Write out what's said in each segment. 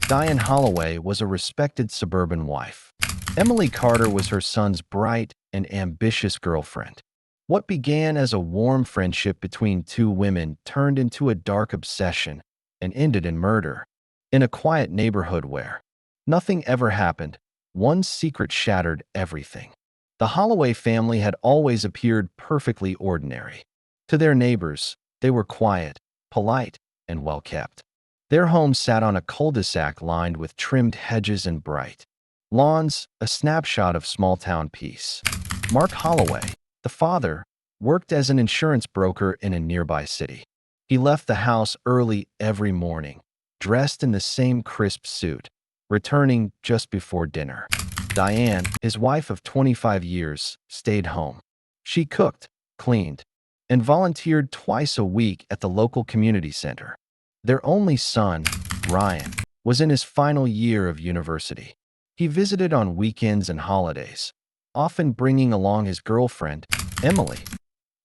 Diane Holloway was a respected suburban wife. Emily Carter was her son's bright and ambitious girlfriend. What began as a warm friendship between two women turned into a dark obsession and ended in murder. In a quiet neighborhood where nothing ever happened, one secret shattered everything. The Holloway family had always appeared perfectly ordinary. To their neighbors, they were quiet, polite, and well-kept. Their home sat on a cul-de-sac lined with trimmed hedges and bright lawns, a snapshot of small-town peace. Mark Holloway, the father, worked as an insurance broker in a nearby city. He left the house early every morning, dressed in the same crisp suit, returning just before dinner. Diane, his wife of 25 years, stayed home. She cooked, cleaned, and volunteered twice a week at the local community center. Their only son, Ryan, was in his final year of university. He visited on weekends and holidays, often bringing along his girlfriend, Emily.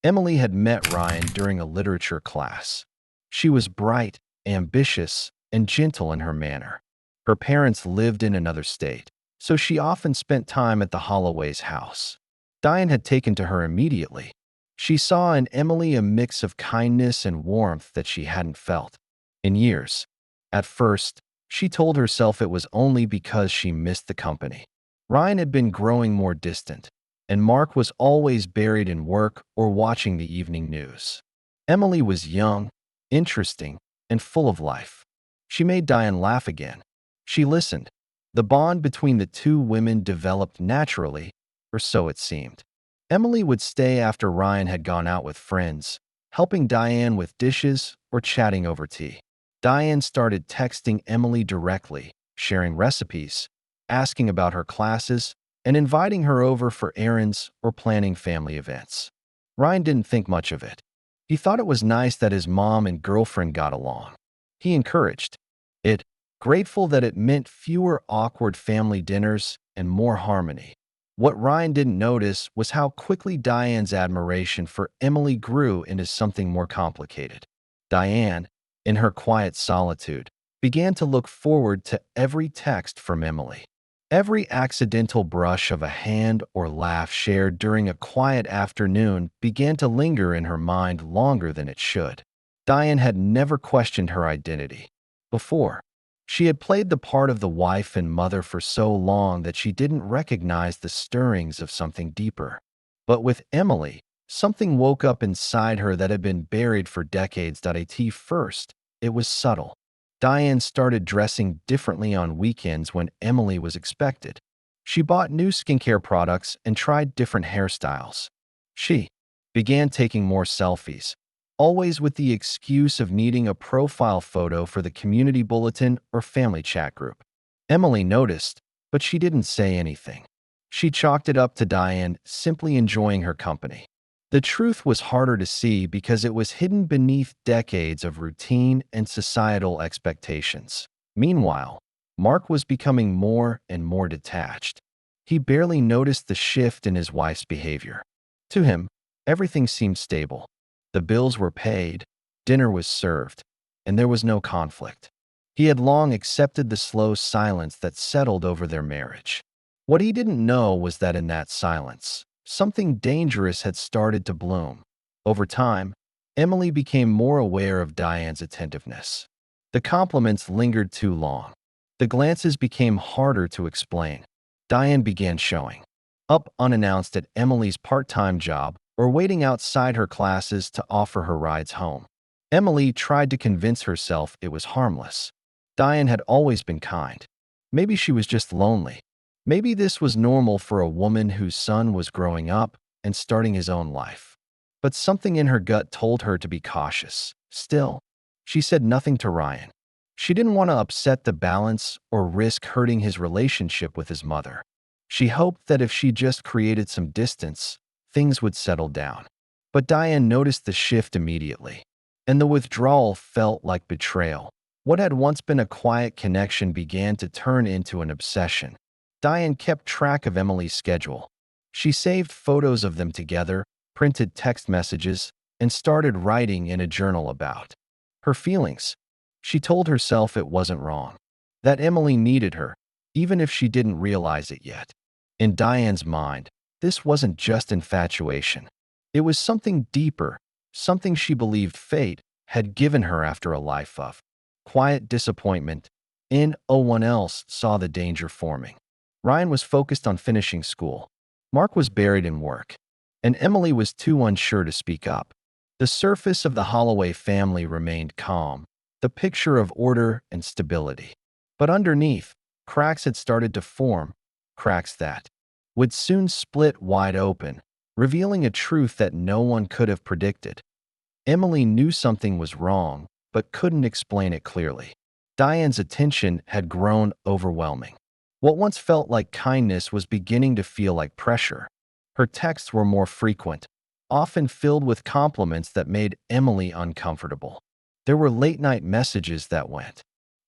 Emily had met Ryan during a literature class. She was bright, ambitious, and gentle in her manner. Her parents lived in another state, so she often spent time at the Holloway's house. Diane had taken to her immediately. She saw in Emily a mix of kindness and warmth that she hadn't felt in years. At first, she told herself it was only because she missed the company. Ryan had been growing more distant, and Mark was always buried in work or watching the evening news. Emily was young, interesting, and full of life. She made Diane laugh again. She listened. The bond between the two women developed naturally, or so it seemed. Emily would stay after Ryan had gone out with friends, helping Diane with dishes or chatting over tea. Diane started texting Emily directly, sharing recipes, asking about her classes, and inviting her over for errands or planning family events. Ryan didn't think much of it. He thought it was nice that his mom and girlfriend got along. He encouraged it, grateful that it meant fewer awkward family dinners and more harmony. What Ryan didn't notice was how quickly Diane's admiration for Emily grew into something more complicated. Diane, in her quiet solitude, began to look forward to every text from Emily. Every accidental brush of a hand or laugh shared during a quiet afternoon began to linger in her mind longer than it should. Diane had never questioned her identity before. She had played the part of the wife and mother for so long that she didn't recognize the stirrings of something deeper. But with Emily, something woke up inside her that had been buried for decades. At first, it was subtle. Diane started dressing differently on weekends when Emily was expected. She bought new skincare products and tried different hairstyles. She began taking more selfies, always with the excuse of needing a profile photo for the community bulletin or family chat group. Emily noticed, but she didn't say anything. She chalked it up to Diane simply enjoying her company. The truth was harder to see because it was hidden beneath decades of routine and societal expectations. Meanwhile, Mark was becoming more and more detached. He barely noticed the shift in his wife's behavior. To him, everything seemed stable. The bills were paid, dinner was served, and there was no conflict. He had long accepted the slow silence that settled over their marriage. What he didn't know was that in that silence, something dangerous had started to bloom. Over time, Emily became more aware of Diane's attentiveness. The compliments lingered too long. The glances became harder to explain. Diane began showing up unannounced at Emily's part-time job or waiting outside her classes to offer her rides home. Emily tried to convince herself it was harmless. Diane had always been kind. Maybe she was just lonely. Maybe this was normal for a woman whose son was growing up and starting his own life. But something in her gut told her to be cautious. Still, she said nothing to Ryan. She didn't want to upset the balance or risk hurting his relationship with his mother. She hoped that if she just created some distance, things would settle down. But Diane noticed the shift immediately, and the withdrawal felt like betrayal. What had once been a quiet connection began to turn into an obsession. Diane kept track of Emily's schedule. She saved photos of them together, printed text messages, and started writing in a journal about her feelings. She told herself it wasn't wrong. that Emily needed her, even if she didn't realize it yet. In Diane's mind, this wasn't just infatuation. It was something deeper, something she believed fate had given her after a life of quiet disappointment. No one else saw the danger forming. Ryan was focused on finishing school. Mark was buried in work, and Emily was too unsure to speak up. The surface of the Holloway family remained calm, the picture of order and stability. But underneath, cracks had started to form, cracks that would soon split wide open, revealing a truth that no one could have predicted. Emily knew something was wrong, but couldn't explain it clearly. Diane's attention had grown overwhelming. What once felt like kindness was beginning to feel like pressure. Her texts were more frequent, often filled with compliments that made Emily uncomfortable. There were late-night messages that went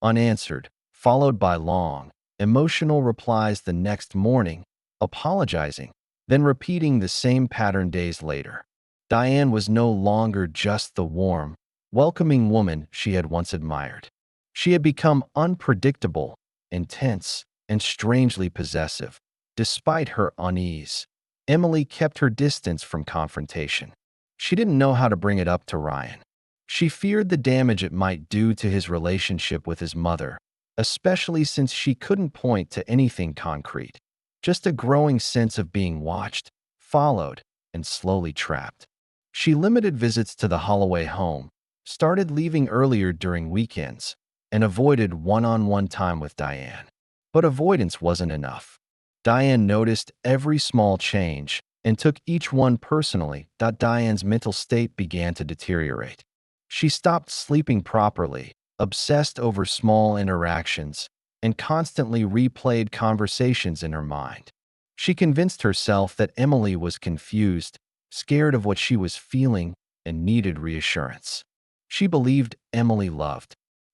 unanswered, followed by long, emotional replies the next morning, apologizing, then repeating the same pattern days later. Diane was no longer just the warm, welcoming woman she had once admired. She had become unpredictable, intense, and strangely possessive. Despite her unease, Emily kept her distance from confrontation. She didn't know how to bring it up to Ryan. She feared the damage it might do to his relationship with his mother, especially since she couldn't point to anything concrete. Just a growing sense of being watched, followed, and slowly trapped. She limited visits to the Holloway home, started leaving earlier during weekends, and avoided one-on-one time with Diane. But avoidance wasn't enough. Diane noticed every small change and took each one personally. Diane's mental state began to deteriorate. She stopped sleeping properly, obsessed over small interactions, and constantly replayed conversations in her mind. She convinced herself that Emily was confused, scared of what she was feeling, and needed reassurance. She believed Emily loved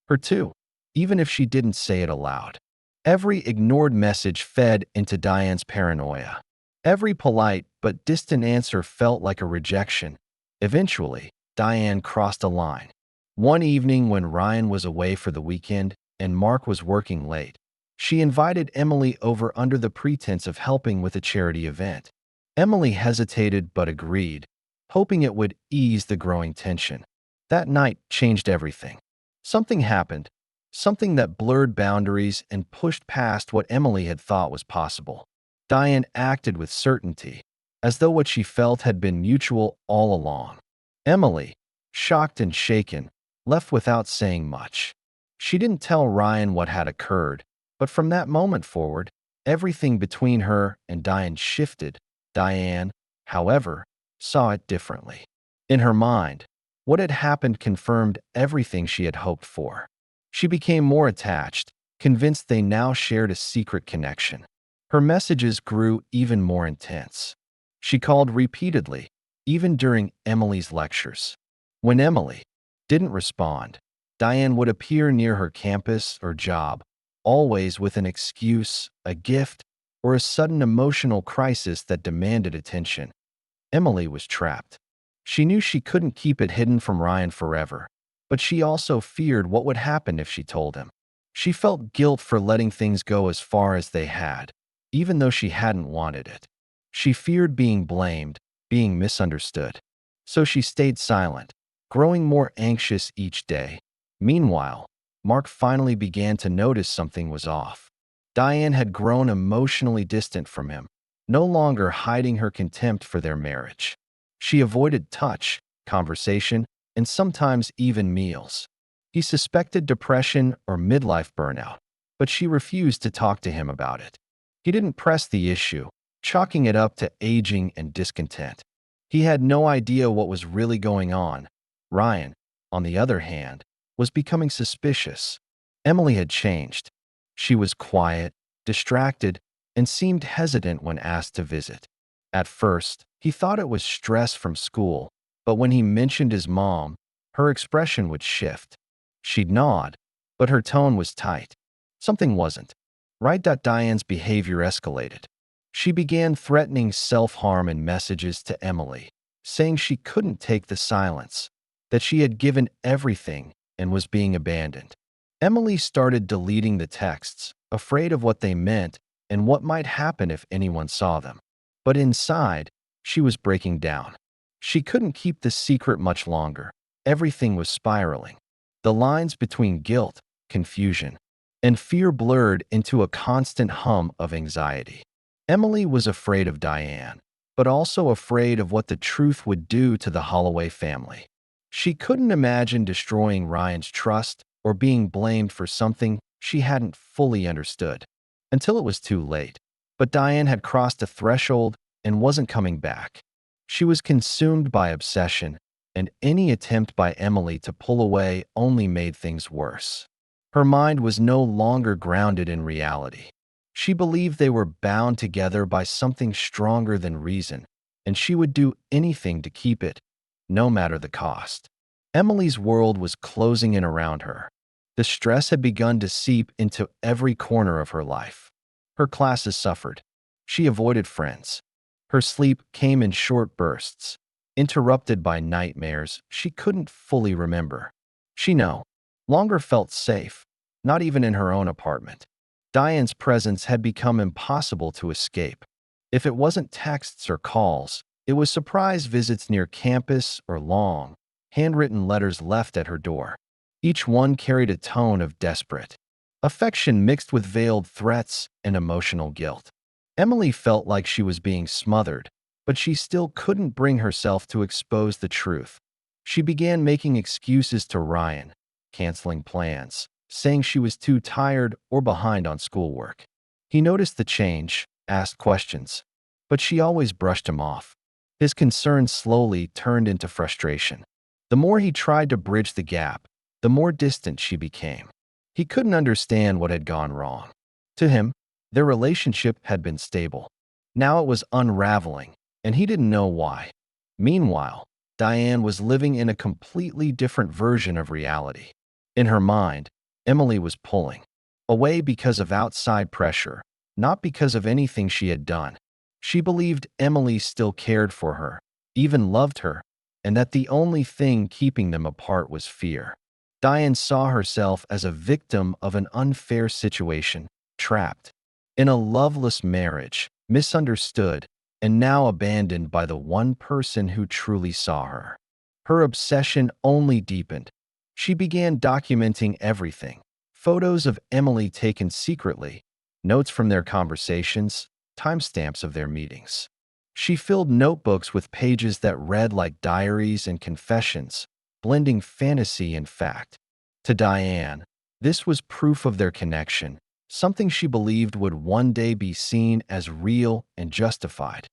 her too, even if she didn't say it aloud. Every ignored message fed into Diane's paranoia. Every polite but distant answer felt like a rejection. Eventually, Diane crossed a line. One evening when Ryan was away for the weekend and Mark was working late, she invited Emily over under the pretense of helping with a charity event. Emily hesitated but agreed, hoping it would ease the growing tension. That night changed everything. Something happened, something that blurred boundaries and pushed past what Emily had thought was possible. Diane acted with certainty, as though what she felt had been mutual all along. Emily, shocked and shaken, left without saying much. She didn't tell Ryan what had occurred, but from that moment forward, everything between her and Diane shifted. Diane, however, saw it differently. In her mind, what had happened confirmed everything she had hoped for. She became more attached, convinced they now shared a secret connection. Her messages grew even more intense. She called repeatedly, even during Emily's lectures. When Emily didn't respond, Diane would appear near her campus or job, always with an excuse, a gift, or a sudden emotional crisis that demanded attention. Emily was trapped. She knew she couldn't keep it hidden from Ryan forever, but she also feared what would happen if she told him. She felt guilt for letting things go as far as they had, even though she hadn't wanted it. She feared being blamed, being misunderstood. So she stayed silent, growing more anxious each day. Meanwhile, Mark finally began to notice something was off. Diane had grown emotionally distant from him, no longer hiding her contempt for their marriage. She avoided touch, conversation, and sometimes even meals. He suspected depression or midlife burnout, but she refused to talk to him about it. He didn't press the issue, chalking it up to aging and discontent. He had no idea what was really going on. Ryan, on the other hand, was becoming suspicious. Emily had changed. She was quiet, distracted, and seemed hesitant when asked to visit. At first, he thought it was stress from school, but when he mentioned his mom, her expression would shift. She'd nod, but her tone was tight. Something wasn't right. Diane's behavior escalated. She began threatening self-harm in messages to Emily, saying she couldn't take the silence, that she had given everything and was being abandoned. Emily started deleting the texts, afraid of what they meant and what might happen if anyone saw them. But inside, she was breaking down. She couldn't keep the secret much longer. Everything was spiraling. The lines between guilt, confusion, and fear blurred into a constant hum of anxiety. Emily was afraid of Diane, but also afraid of what the truth would do to the Holloway family. She couldn't imagine destroying Ryan's trust or being blamed for something she hadn't fully understood until it was too late. But Diane had crossed a threshold and wasn't coming back. She was consumed by obsession, and any attempt by Emily to pull away only made things worse. Her mind was no longer grounded in reality. She believed they were bound together by something stronger than reason, and she would do anything to keep it, no matter the cost. Emily's world was closing in around her. The stress had begun to seep into every corner of her life. Her classes suffered. She avoided friends. Her sleep came in short bursts, interrupted by nightmares she couldn't fully remember. She no longer felt safe, not even in her own apartment. Diane's presence had become impossible to escape. If it wasn't texts or calls, it was surprise visits near campus or long, handwritten letters left at her door. Each one carried a tone of desperate affection mixed with veiled threats and emotional guilt. Emily felt like she was being smothered, but she still couldn't bring herself to expose the truth. She began making excuses to Ryan, canceling plans, saying she was too tired or behind on schoolwork. He noticed the change, asked questions, but she always brushed him off. His concern slowly turned into frustration. The more he tried to bridge the gap, the more distant she became. He couldn't understand what had gone wrong. To him, their relationship had been stable. Now it was unraveling, and he didn't know why. Meanwhile, Diane was living in a completely different version of reality. In her mind, Emily was pulling away because of outside pressure, not because of anything she had done. She believed Emily still cared for her, even loved her, and that the only thing keeping them apart was fear. Diane saw herself as a victim of an unfair situation, trapped in a loveless marriage, misunderstood, and now abandoned by the one person who truly saw her. Her obsession only deepened. She began documenting everything: photos of Emily taken secretly, notes from their conversations, timestamps of their meetings. She filled notebooks with pages that read like diaries and confessions, blending fantasy and fact. To Diane, this was proof of their connection, something she believed would one day be seen as real and justified.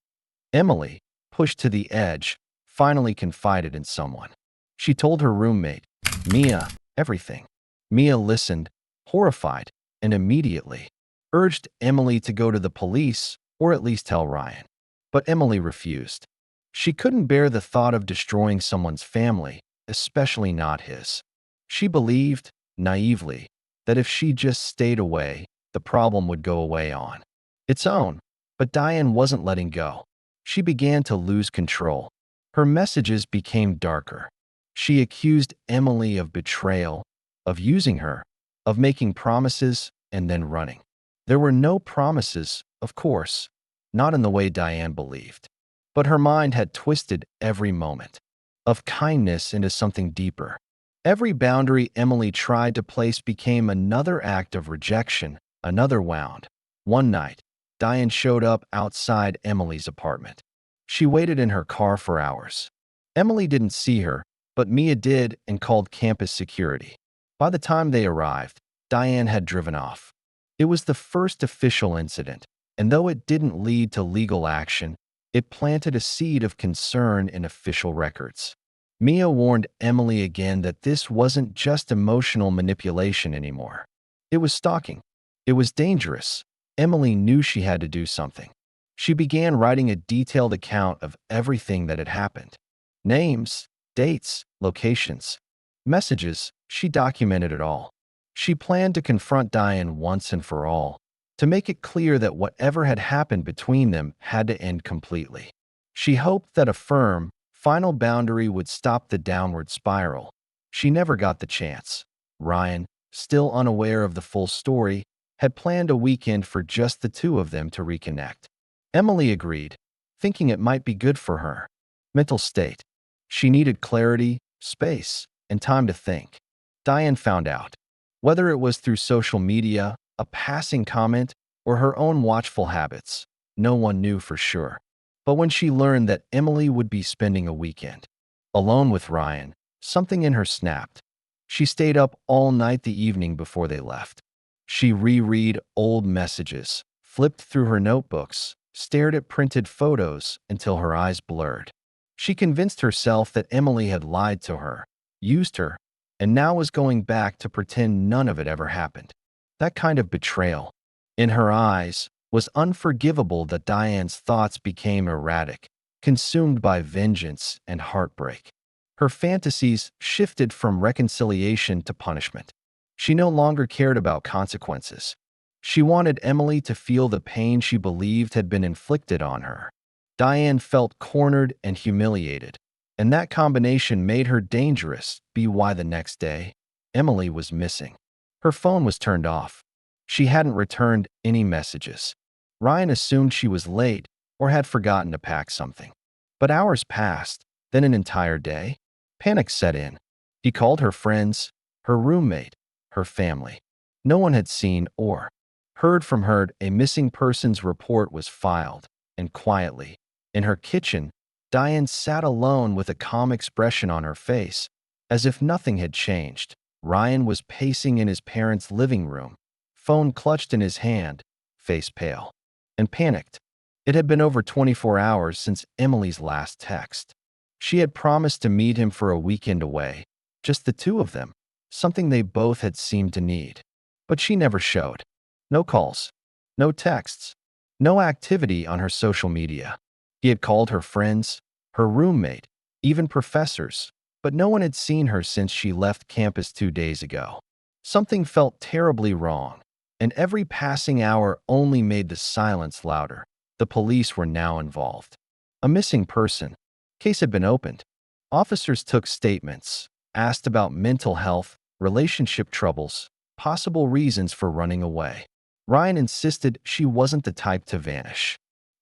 Emily, pushed to the edge, finally confided in someone. She told her roommate, Mia, everything. Mia listened, horrified, and immediately urged Emily to go to the police or at least tell Ryan. But Emily refused. She couldn't bear the thought of destroying someone's family, especially not his. She believed, naively, that if she just stayed away, the problem would go away on its own. But Diane wasn't letting go. She began to lose control. Her messages became darker. She accused Emily of betrayal, of using her, of making promises and then running. There were no promises, of course, not in the way Diane believed. But her mind had twisted every moment of kindness into something deeper. Every boundary Emily tried to place became another act of rejection, another wound. One night, Diane showed up outside Emily's apartment. She waited in her car for hours. Emily didn't see her, but Mia did and called campus security. By the time they arrived, Diane had driven off. It was the first official incident, and though it didn't lead to legal action, it planted a seed of concern in official records. Mia warned Emily again that this wasn't just emotional manipulation anymore. It was stalking. It was dangerous. Emily knew she had to do something. She began writing a detailed account of everything that had happened. Names, dates, locations, messages, she documented it all. She planned to confront Diane once and for all, to make it clear that whatever had happened between them had to end completely. She hoped that a firm, final boundary would stop the downward spiral. She never got the chance. Ryan, still unaware of the full story, had planned a weekend for just the two of them to reconnect. Emily agreed, thinking it might be good for her mental state. She needed clarity, space, and time to think. Diane found out. Whether it was through social media, a passing comment, or her own watchful habits, no one knew for sure. But when she learned that Emily would be spending a weekend alone with Ryan, something in her snapped. She stayed up all night the evening before they left. She reread old messages, flipped through her notebooks, stared at printed photos until her eyes blurred. She convinced herself that Emily had lied to her, used her, and now was going back to pretend none of it ever happened. That kind of betrayal, in her eyes, was unforgivable. That Diane's thoughts became erratic, consumed by vengeance and heartbreak. Her fantasies shifted from reconciliation to punishment. She no longer cared about consequences. She wanted Emily to feel the pain she believed had been inflicted on her. Diane felt cornered and humiliated, and that combination made her dangerous. Why the next day, Emily was missing. Her phone was turned off. She hadn't returned any messages. Ryan assumed she was late or had forgotten to pack something. But hours passed, then an entire day. Panic set in. He called her friends, her roommate, her family. No one had seen or heard from her. A missing persons report was filed, and quietly, in her kitchen, Diane sat alone with a calm expression on her face, as if nothing had changed. Ryan was pacing in his parents' living room, phone clutched in his hand, face pale and panicked. It had been over 24 hours since Emily's last text. She had promised to meet him for a weekend away, just the two of them, something they both had seemed to need. But she never showed. No calls, no texts, no activity on her social media. He had called her friends, her roommate, even professors, but no one had seen her since she left campus 2 days ago. Something felt terribly wrong, and every passing hour only made the silence louder. The police were now involved. A missing person case had been opened. Officers took statements, asked about mental health, relationship troubles, possible reasons for running away. Ryan insisted she wasn't the type to vanish.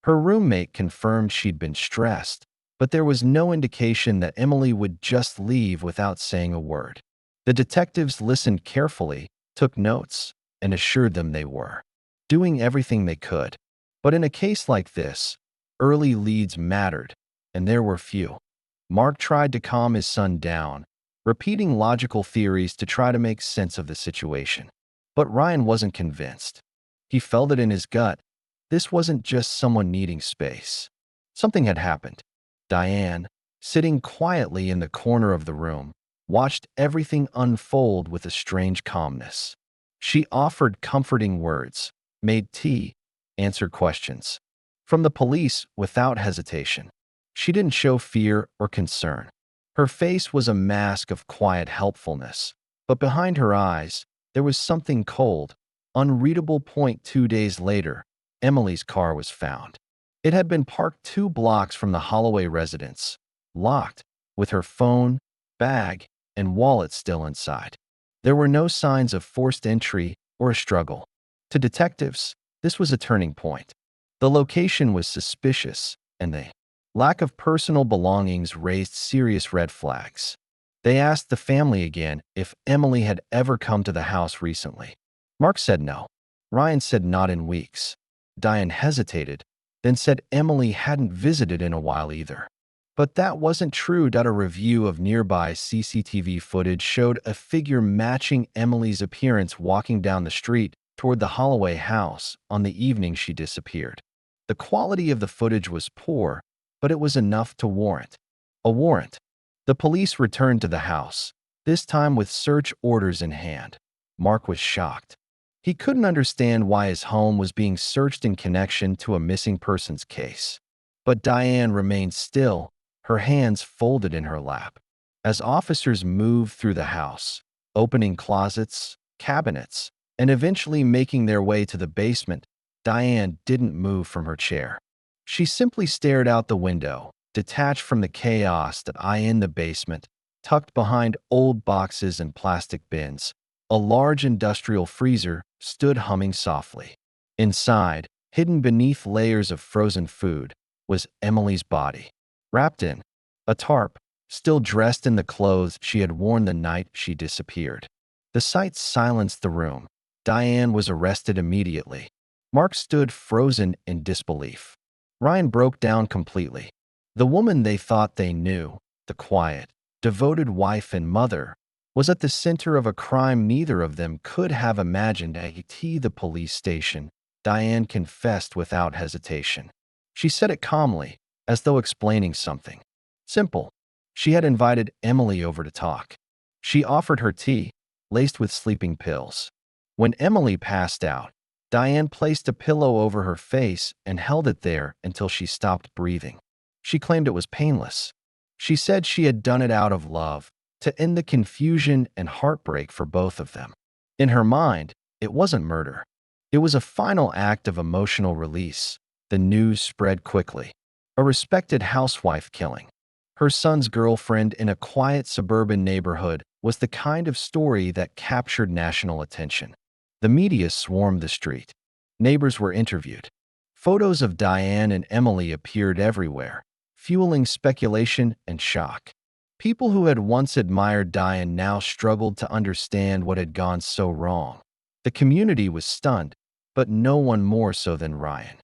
Her roommate confirmed she'd been stressed, but there was no indication that Emily would just leave without saying a word. The detectives listened carefully, took notes, and assured them they were doing everything they could. But in a case like this, early leads mattered, and there were few. Mark tried to calm his son down, repeating logical theories to try to make sense of the situation. But Ryan wasn't convinced. He felt it in his gut. This wasn't just someone needing space. Something had happened. Diane, sitting quietly in the corner of the room, watched everything unfold with a strange calmness. She offered comforting words, made tea, answered questions from the police without hesitation. She didn't show fear or concern. Her face was a mask of quiet helpfulness, but behind her eyes, there was something cold, unreadable. 2 days later, Emily's car was found. It had been parked 2 blocks from the Holloway residence, locked, with her phone, bag, and wallet still inside. There were no signs of forced entry or a struggle. To detectives, this was a turning point. The location was suspicious, and the lack of personal belongings raised serious red flags. They asked the family again if Emily had ever come to the house recently. Mark said no. Ryan said not in weeks. Diane hesitated, then said Emily hadn't visited in a while either. But that wasn't true. A review of nearby CCTV footage showed a figure matching Emily's appearance walking down the street toward the Holloway house on the evening she disappeared. The quality of the footage was poor, but it was enough to warrant a warrant. The police returned to the house, this time with search orders in hand. Mark was shocked. He couldn't understand why his home was being searched in connection to a missing persons case. But Diane remained still, her hands folded in her lap. As officers moved through the house, opening closets, cabinets, and eventually making their way to the basement, Diane didn't move from her chair. She simply stared out the window, detached from the chaos that lay in the basement, tucked behind old boxes and plastic bins. A large industrial freezer stood humming softly. Inside, hidden beneath layers of frozen food, was Emily's body, wrapped in a tarp, still dressed in the clothes she had worn the night she disappeared. The sight silenced the room. Diane was arrested immediately. Mark stood frozen in disbelief. Ryan broke down completely. The woman they thought they knew, the quiet, devoted wife and mother, was at the center of a crime neither of them could have imagined. At the police station, Diane confessed without hesitation. She said it calmly, as though explaining something simple. She had invited Emily over to talk. She offered her tea, laced with sleeping pills. When Emily passed out, Diane placed a pillow over her face and held it there until she stopped breathing. She claimed it was painless. She said she had done it out of love, to end the confusion and heartbreak for both of them. In her mind, it wasn't murder. It was a final act of emotional release. The news spread quickly. A respected housewife killing her son's girlfriend in a quiet suburban neighborhood was the kind of story that captured national attention. The media swarmed the street. Neighbors were interviewed. Photos of Diane and Emily appeared everywhere, fueling speculation and shock. People who had once admired Diane now struggled to understand what had gone so wrong. The community was stunned, but no one more so than Ryan.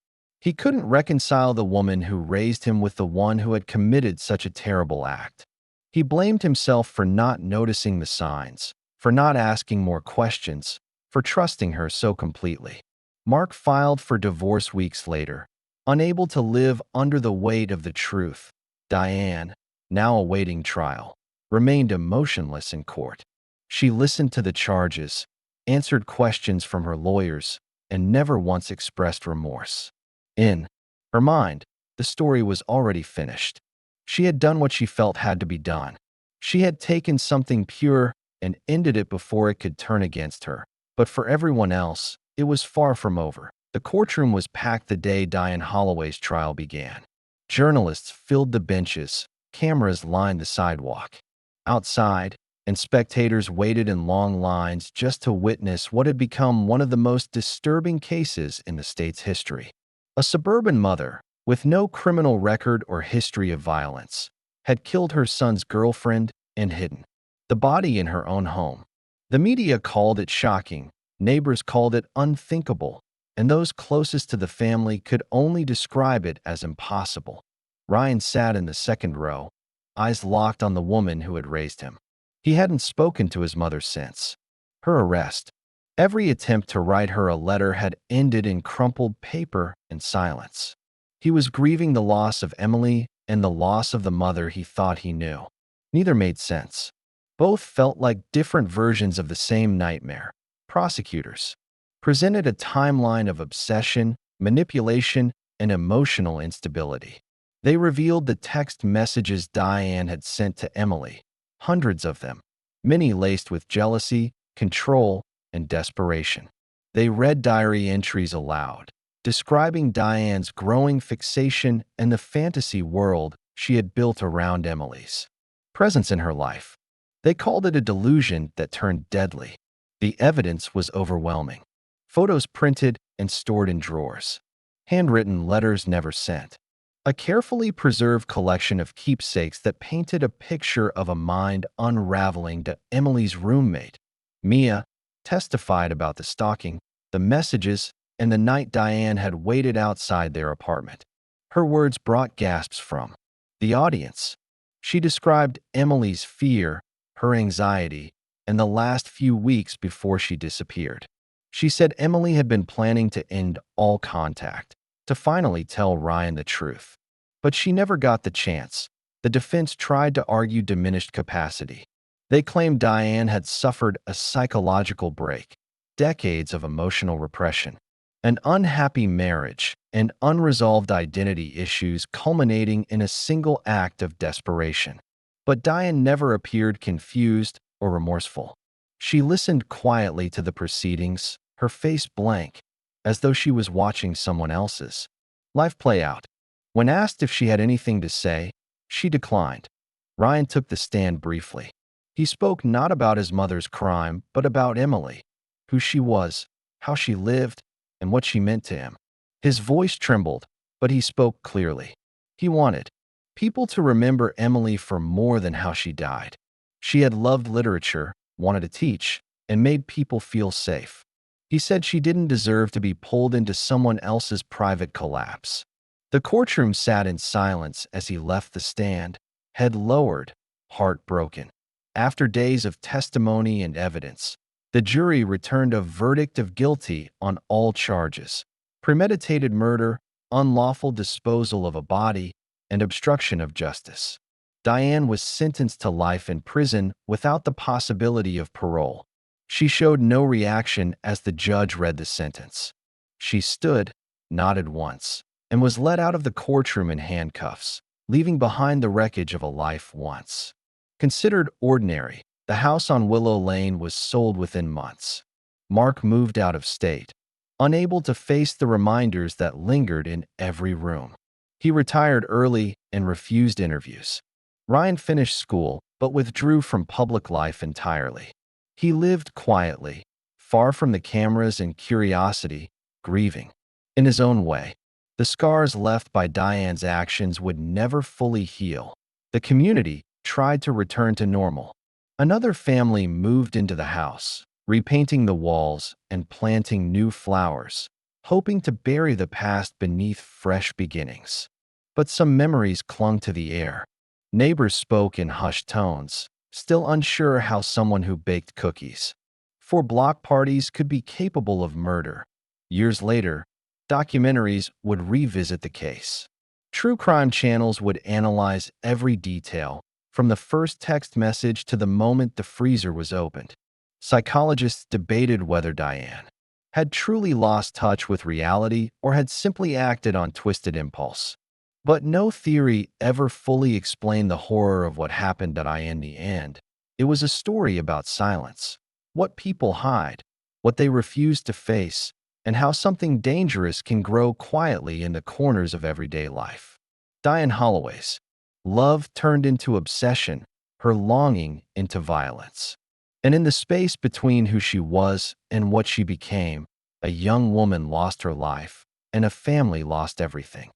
He couldn't reconcile the woman who raised him with the one who had committed such a terrible act. He blamed himself for not noticing the signs, for not asking more questions, for trusting her so completely. Mark filed for divorce weeks later, unable to live under the weight of the truth. Diane, now awaiting trial, remained emotionless in court. She listened to the charges, answered questions from her lawyers, and never once expressed remorse. In her mind, the story was already finished. She had done what she felt had to be done. She had taken something pure and ended it before it could turn against her. But for everyone else, it was far from over. The courtroom was packed the day Diane Holloway's trial began. Journalists filled the benches, cameras lined the sidewalk. Outside, and spectators waited in long lines just to witness what had become one of the most disturbing cases in the state's history. A suburban mother, with no criminal record or history of violence, had killed her son's girlfriend and hidden the body in her own home. The media called it shocking, neighbors called it unthinkable, and those closest to the family could only describe it as impossible. Ryan sat in the second row, eyes locked on the woman who had raised him. He hadn't spoken to his mother since her arrest. Every attempt to write her a letter had ended in crumpled paper and silence. He was grieving the loss of Emily and the loss of the mother he thought he knew. Neither made sense. Both felt like different versions of the same nightmare. Prosecutors presented a timeline of obsession, manipulation, and emotional instability. They revealed the text messages Diane had sent to Emily, hundreds of them, many laced with jealousy, control, and desperation. They read diary entries aloud, describing Diane's growing fixation and the fantasy world she had built around Emily's presence in her life. They called it a delusion that turned deadly. The evidence was overwhelming. Photos printed and stored in drawers. Handwritten letters never sent. A carefully preserved collection of keepsakes that painted a picture of a mind unraveling to Emily's roommate. Mia testified about the stalking, the messages, and the night Diane had waited outside their apartment. Her words brought gasps from the audience. She described Emily's fear, her anxiety, and the last few weeks before she disappeared. She said Emily had been planning to end all contact, to finally tell Ryan the truth. But she never got the chance. The defense tried to argue diminished capacity. They claimed Diane had suffered a psychological break, decades of emotional repression, an unhappy marriage, and unresolved identity issues culminating in a single act of desperation. But Diane never appeared confused or remorseful. She listened quietly to the proceedings, her face blank, as though she was watching someone else's life play out. When asked if she had anything to say, she declined. Ryan took the stand briefly. He spoke not about his mother's crime, but about Emily, who she was, how she lived, and what she meant to him. His voice trembled, but he spoke clearly. He wanted people to remember Emily for more than how she died. She had loved literature, wanted to teach, and made people feel safe. He said she didn't deserve to be pulled into someone else's private collapse. The courtroom sat in silence as he left the stand, head lowered, heart broken. After days of testimony and evidence, the jury returned a verdict of guilty on all charges: premeditated murder, unlawful disposal of a body, and obstruction of justice. Diane was sentenced to life in prison without the possibility of parole. She showed no reaction as the judge read the sentence. She stood, nodded once, and was led out of the courtroom in handcuffs, leaving behind the wreckage of a life once considered ordinary. The house on Willow Lane was sold within months. Mark moved out of state, unable to face the reminders that lingered in every room. He retired early and refused interviews. Ryan finished school, but withdrew from public life entirely. He lived quietly, far from the cameras and curiosity, grieving. In his own way, the scars left by Diane's actions would never fully heal. The community tried to return to normal. Another family moved into the house, repainting the walls and planting new flowers, hoping to bury the past beneath fresh beginnings. But some memories clung to the air. Neighbors spoke in hushed tones, still unsure how someone who baked cookies for block parties could be capable of murder. Years later, documentaries would revisit the case. True crime channels would analyze every detail, from the first text message to the moment the freezer was opened. Psychologists debated whether Diane had truly lost touch with reality or had simply acted on twisted impulse. But no theory ever fully explained the horror of what happened to Diane in the end. It was a story about silence, what people hide, what they refuse to face, and how something dangerous can grow quietly in the corners of everyday life. Diane Holloway's love turned into obsession, her longing into violence. And in the space between who she was and what she became, a young woman lost her life, and a family lost everything.